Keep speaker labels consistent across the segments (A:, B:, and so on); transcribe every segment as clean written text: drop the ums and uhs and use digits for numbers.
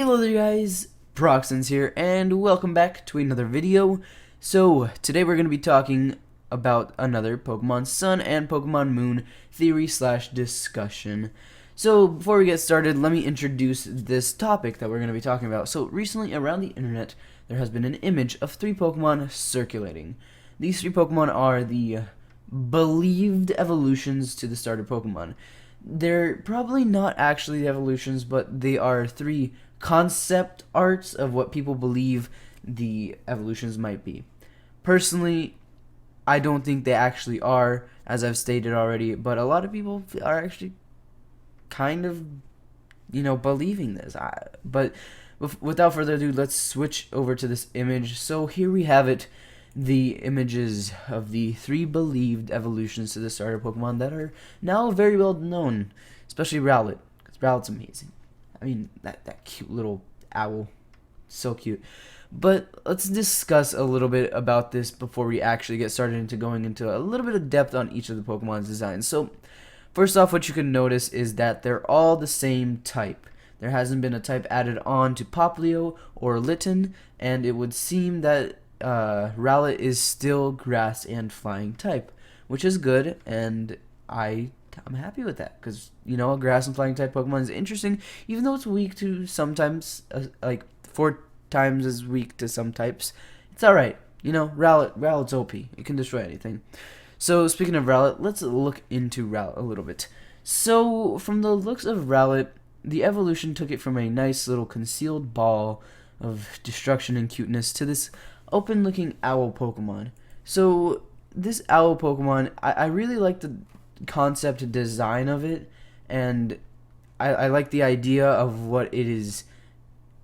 A: Hello there guys, Proxens here, and welcome back to another video. So, today we're going to be talking about another Pokemon Sun and Pokemon Moon theory slash discussion. So, before we get started, let me introduce this topic that we're going to be talking about. So, recently around the internet, there has been an image of 3 Pokemon circulating. These 3 Pokemon are the believed evolutions to the starter Pokemon. They're probably not actually the evolutions, but they are 3 concept arts of what people believe the evolutions might be. Personally, I don't think they actually are, as I've stated already, but a lot of people are actually kind of, believing this. But without further ado, let's switch over to this image. So here we have it, the images of the 3 believed evolutions to the starter Pokemon that are now very well known, especially Rowlet, because Rowlet's amazing. I mean, that cute little owl, so cute. But let's discuss a little bit about this before we actually get started into going into a little bit of depth on each of the Pokemon's designs. So, first off, what you can notice is that they're all the same type. There hasn't been a type added on to Popplio or Litten, and it would seem that Rowlet is still grass and flying type, which is good, and I'm happy with that, because, a grass and flying type Pokemon is interesting, even though it's weak to sometimes, like 4 times as weak to some types. It's alright, Rowlet's OP. It can destroy anything. So, speaking of Rowlet, let's look into Rowlet a little bit. So, from the looks of Rowlet, the evolution took it from a nice little concealed ball of destruction and cuteness to this open-looking owl Pokemon. So, this owl Pokemon, I really like the concept design of it, and I like the idea of what it is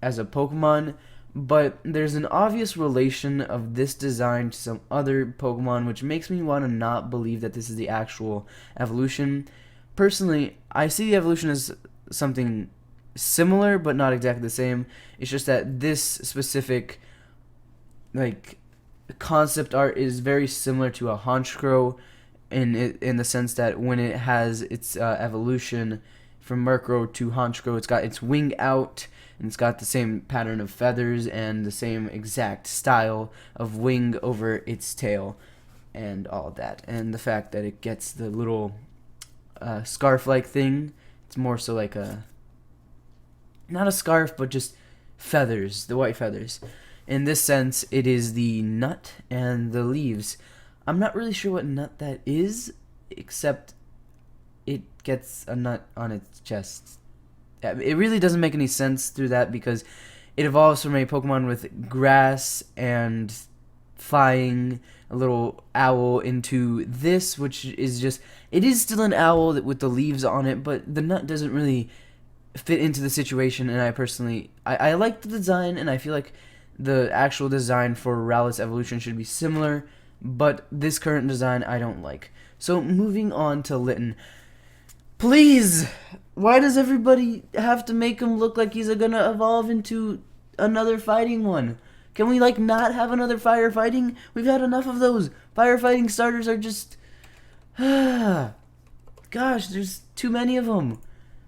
A: as a Pokemon, but there's an obvious relation of this design to some other Pokemon, which makes me want to not believe that this is the actual evolution. Personally, I see the evolution as something similar, but not exactly the same. It's just that this specific, concept art is very similar to a Honchkrow, in the sense that when it has its evolution from Murkrow to Honchkrow, it's got its wing out, and it's got the same pattern of feathers and the same exact style of wing over its tail and all of that. And the fact that it gets the little scarf-like thing, it's more so like not a scarf, but just feathers, the white feathers. In this sense, it is the nut and the leaves. I'm not really sure what nut that is, except it gets a nut on its chest. It really doesn't make any sense through that, because it evolves from a Pokemon with grass and flying, a little owl, into this, which is just, it is still an owl with the leaves on it, but the nut doesn't really fit into the situation. And I personally, I like the design, and I feel like the actual design for Rowlet's evolution should be similar, but this current design I don't like. So moving on to Litten. Please! Why does everybody have to make him look like he's gonna evolve into another fighting one? Can we, not have another firefighting? We've had enough of those. Firefighting starters are just... Gosh, there's too many of them.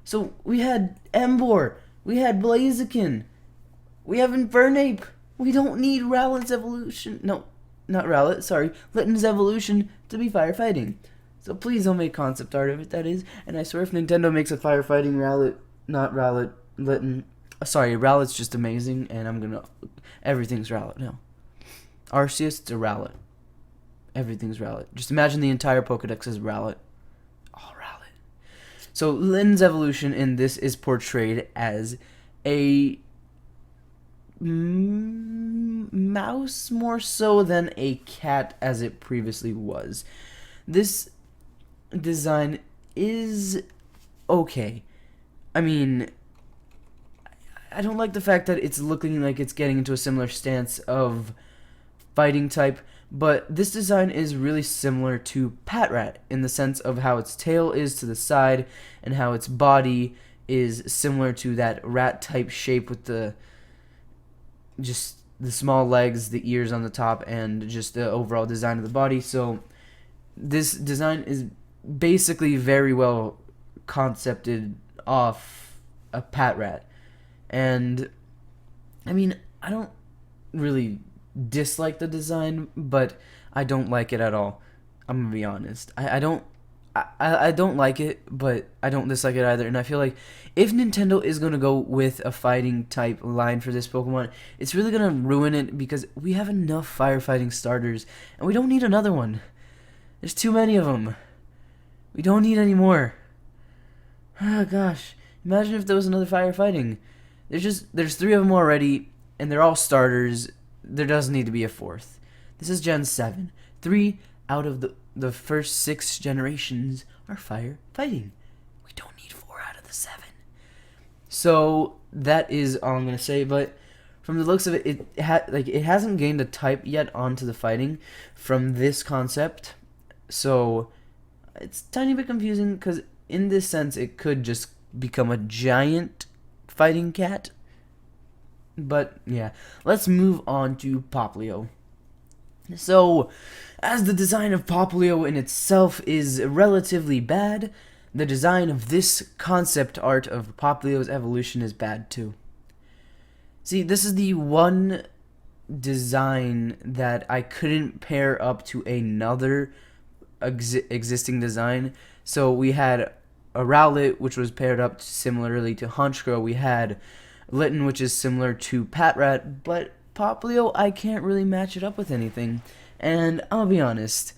A: So, we had Emboar. We had Blaziken. We have Infernape. We don't need Rowlet's evolution. No, not Rowlet, sorry. Litten's evolution to be firefighting. So please don't make concept art of it, that is. And I swear if Nintendo makes a firefighting Rowlet, not Rowlet, Litten. Sorry, Rowlet's just amazing, and I'm gonna... Everything's Rowlet now. Arceus to Rowlet. Everything's Rowlet. Just imagine the entire Pokedex as Rowlet. All Rowlet. So Litten's evolution in this is portrayed as a mouse more so than a cat, as it previously was. This design is okay. I mean, I don't like the fact that it's looking like it's getting into a similar stance of fighting type, but this design is really similar to Patrat in the sense of how its tail is to the side and how its body is similar to that rat type shape with the small legs, the ears on the top, and just the overall design of the body. So this design is basically very well concepted off a Patrat. And I mean, I don't really dislike the design, but I don't like it at all. I'm gonna be honest. I don't like it, but I don't dislike it either. And I feel like if Nintendo is gonna go with a fighting type line for this Pokemon, it's really gonna ruin it because we have enough firefighting starters, and we don't need another one. There's too many of them. We don't need any more. Oh gosh, imagine if there was another firefighting. There's 3 of them already, and they're all starters. There doesn't need to be a 4th. This is Gen 7. 3 out of the first 6 generations are firefighting. We don't need 4 out of the 7. So that is all I'm gonna say. But from the looks of it, it hasn't gained a type yet onto the fighting from this concept. So it's a tiny bit confusing because in this sense, it could just become a giant fighting cat. But yeah, let's move on to Popplio. So, as the design of Popplio in itself is relatively bad, the design of this concept art of Popplio's evolution is bad too. See, this is the one design that I couldn't pair up to another existing design. So we had a Rowlet, which was paired up similarly to Honchkrow. We had Litten, which is similar to Patrat, but Popplio, I can't really match it up with anything. And I'll be honest,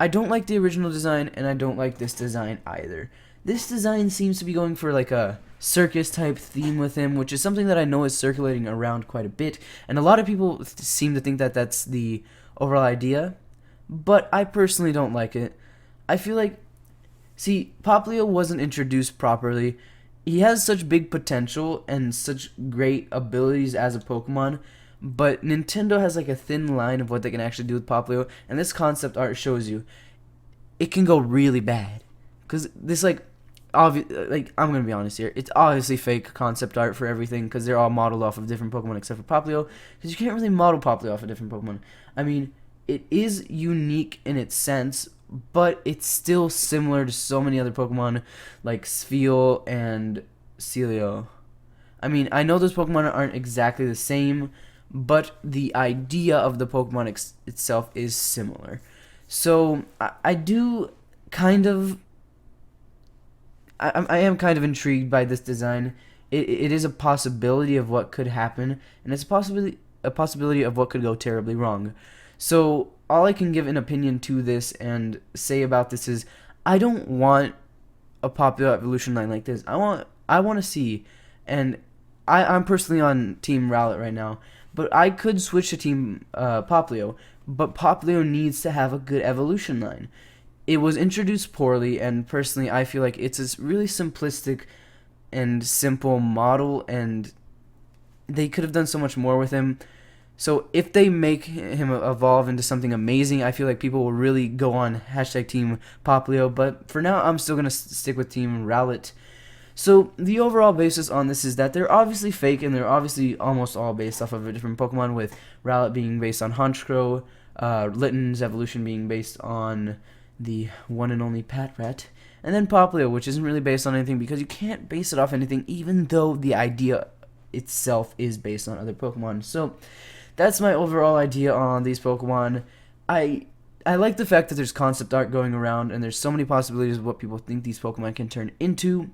A: I don't like the original design, and I don't like this design either. This design seems to be going for like a circus type theme with him, which is something that I know is circulating around quite a bit, and a lot of people seem to think that that's the overall idea, but I personally don't like it. I feel like, see, Popplio wasn't introduced properly. He has such big potential and such great abilities as a Pokemon, but Nintendo has like a thin line of what they can actually do with Popplio, and this concept art shows you it can go really bad. Because this I'm gonna be honest here, it's obviously fake concept art for everything because they're all modeled off of different Pokemon except for Popplio, because you can't really model Popplio off of different Pokemon. I mean, it is unique in its sense, but it's still similar to so many other Pokemon like Spheal and Celio. I mean, I know those Pokemon aren't exactly the same, but the idea of the Pokemon itself is similar. So I do kind of, I am kind of intrigued by this design. It is a possibility of what could happen, and it's a possibility of what could go terribly wrong. So all I can give an opinion to this and say about this is I don't want a Popplio Evolution line like this. I want to see, and I'm personally on Team Rowlet right now, but I could switch to Team Popplio, but Popplio needs to have a good evolution line. It was introduced poorly, and personally I feel like it's a really simplistic and simple model, and they could have done so much more with him. So if they make him evolve into something amazing, I feel like people will really go on #Team Popplio, but for now I'm still going to stick with Team Rowlet. So the overall basis on this is that they're obviously fake, and they're obviously almost all based off of a different Pokemon, with Rowlet being based on Honchkrow, Litten's evolution being based on the one and only Patrat, and then Popplio, which isn't really based on anything because you can't base it off anything, even though the idea itself is based on other Pokemon. So that's my overall idea on these Pokemon. I like the fact that there's concept art going around, and there's so many possibilities of what people think these Pokemon can turn into,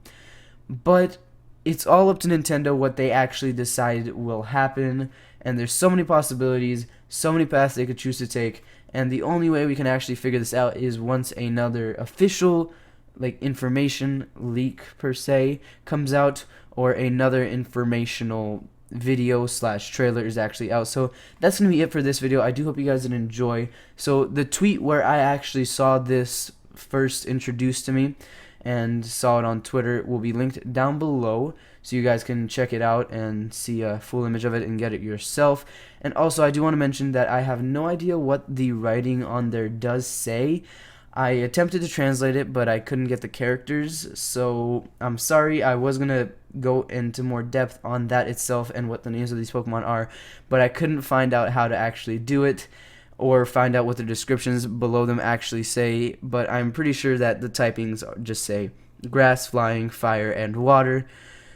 A: but it's all up to Nintendo what they actually decide will happen, and there's so many possibilities, so many paths they could choose to take, and the only way we can actually figure this out is once another official information leak per se comes out, or another informational video / trailer is actually out. So that's gonna be it for this video. I do hope you guys did enjoy. So the tweet where I actually saw this first introduced to me and saw it on Twitter will be linked down below, so you guys can check it out and see a full image of it and get it yourself. And also, I do want to mention that I have no idea what the writing on there does say. I attempted to translate it, but I couldn't get the characters, so I'm sorry. I was going to go into more depth on that itself and what the names of these Pokemon are, but I couldn't find out how to actually do it or find out what the descriptions below them actually say, but I'm pretty sure that the typings just say grass, flying, fire, and water.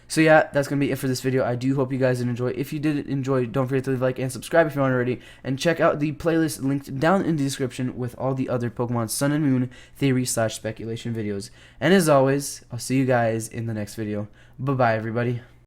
A: So yeah, that's going to be it for this video. I do hope you guys did enjoy. If you did enjoy, don't forget to leave a like and subscribe if you aren't already. And check out the playlist linked down in the description with all the other Pokemon Sun and Moon theory/speculation videos. And as always, I'll see you guys in the next video. Bye-bye, everybody.